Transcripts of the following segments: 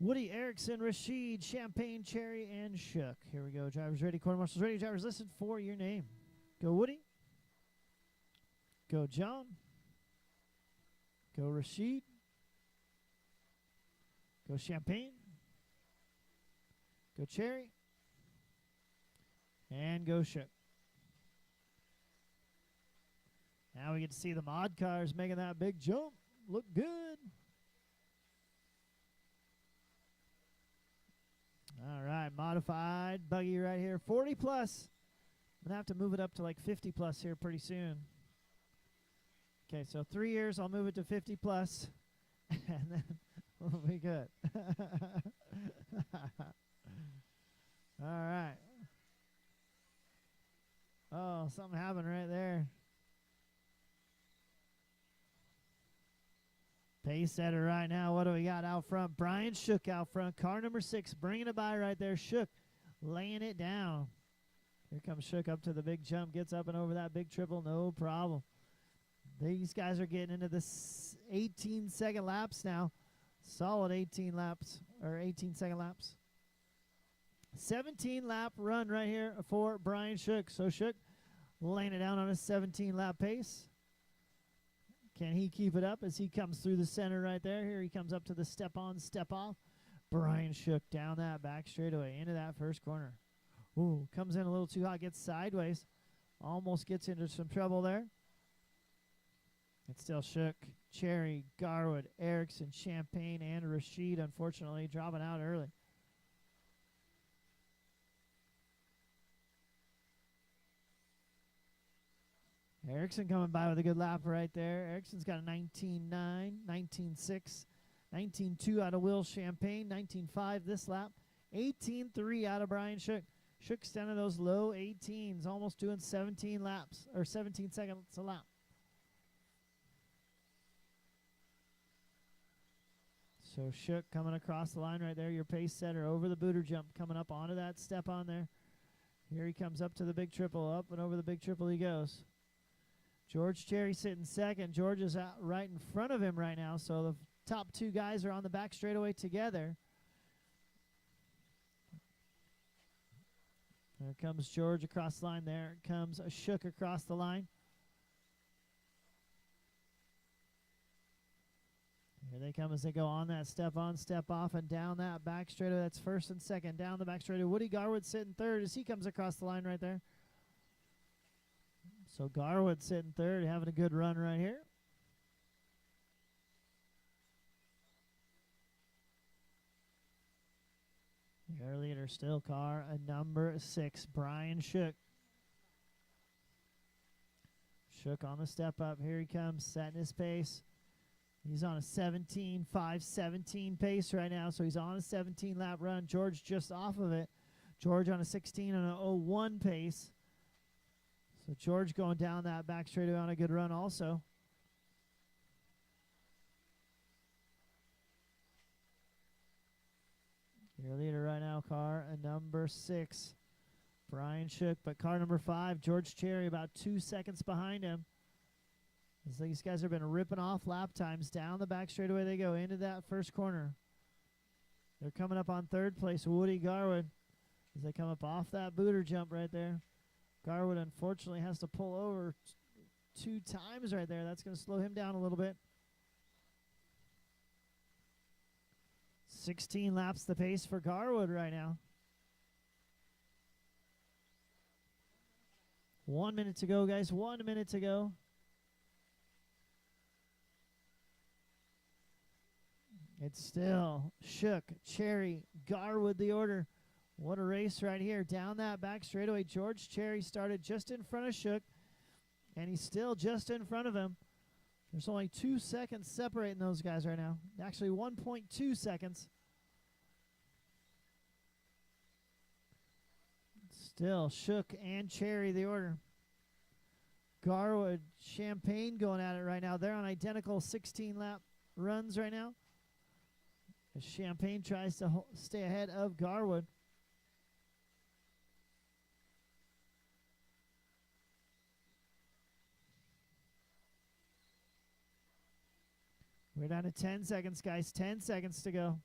Woody, Erickson, Rasheed, Champagne, Cherry, and Shook. Here we go. Drivers ready. Quarter marshals ready. Drivers listen for your name. Go Woody. Go John. Go Rasheed. Go Champagne. Go Cherry. And go Shook. Now we get to see the mod cars making that big jump. Look good. All right, modified buggy right here. 40 plus. I'm going to have to move it up to like 50 plus here pretty soon. Okay, so 3 years, I'll move it to 50 plus, and then we'll be good. All right. Oh, something happened right there. Pace setter right now. What do we got out front? Brian Shook out front. Car number 6 bringing it by right there. Shook laying it down. Here comes Shook up to the big jump. Gets up and over that big triple. No problem. These guys are getting into the 18-second laps now. Solid 18 laps, or 18-second laps. 17-lap run right here for Brian Shook. So Shook laying it down on a 17-lap pace. Can he keep it up as he comes through the center right there? Here he comes up to the step on, step off. Brian Shook down that back straightaway into that first corner. Ooh, comes in a little too hot, gets sideways. Almost gets into some trouble there. It's still Shook, Cherry, Garwood, Erickson, Champagne, and Rasheed, unfortunately, dropping out early. Erickson coming by with a good lap right there. Erickson's got a 19.9, 19.6, 19.2 out of Will Champagne, 19.5 this lap, 18.3 out of Brian Shook. Shook's down to those low 18s, almost doing 17 laps, or 17 seconds a lap. So Shook coming across the line right there, your pace setter over the booter jump, coming up onto that step on there. Here he comes up to the big triple, up and over the big triple he goes. George Cherry sitting second. George is out right in front of him right now, so the top 2 guys are on the back straightaway together. There comes George across the line. There comes a Shook across the line. Here they come as they go on that step on, step off, and down that back straightaway. That's first and second. Down the back straightaway. Woody Garwood sitting third as he comes across the line right there. So Garwood sitting third, having a good run right here. Your leader still car, a number 6, Brian Shook. Shook on the step up. Here he comes, setting his pace. He's on a 17.517 pace right now, so he's on a 17-lap run. George just off of it. George on a 16 and a 01 pace. So George going down that back straightaway on a good run also. Your leader right now, car a number 6, Brian Shook. But car number 5, George Cherry, about 2 seconds behind him. As these guys have been ripping off lap times. Down the back straightaway they go into that first corner. They're coming up on 3rd place, Woody Garwood, as they come up off that booter jump right there. Garwood unfortunately has to pull over 2 times right there. That's going to slow him down a little bit. 16 laps the pace for Garwood right now. 1 minute to go, guys. 1 minute to go. It's still Shook, Cherry, Garwood the order. What a race right here. Down that back straightaway, George Cherry started just in front of Shook, and he's still just in front of him. There's only 2 seconds separating those guys right now. Actually, 1.2 seconds. Still Shook and Cherry the order. Garwood, Champagne going at it right now. They're on identical 16-lap runs right now, as Champagne tries to stay ahead of Garwood. We're down to 10 seconds, guys. 10 seconds to go.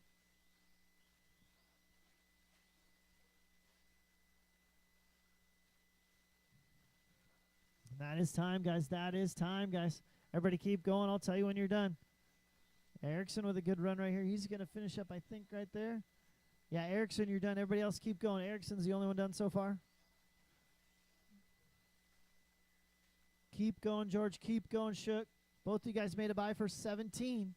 That is time, guys. That is time, guys. Everybody keep going. I'll tell you when you're done. Erickson with a good run right here. He's going to finish up, I think, right there. Yeah, Erickson, you're done. Everybody else keep going. Erickson's the only one done so far. Keep going, George. Keep going, Shook. Both of you guys made a bye for 17.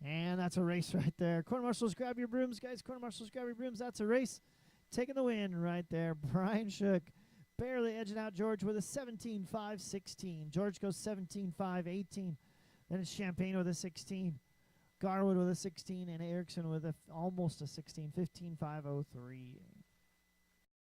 And that's a race right there. Corner marshals, grab your brooms, guys. Corner marshals, grab your brooms. That's a race. Taking the win right there. Brian Shook barely edging out George with a 17.5.16. George goes 17.5.18. Then it's Champagne with a 16. Garwood with a 16. And Erickson with almost a 16. 15.5.03.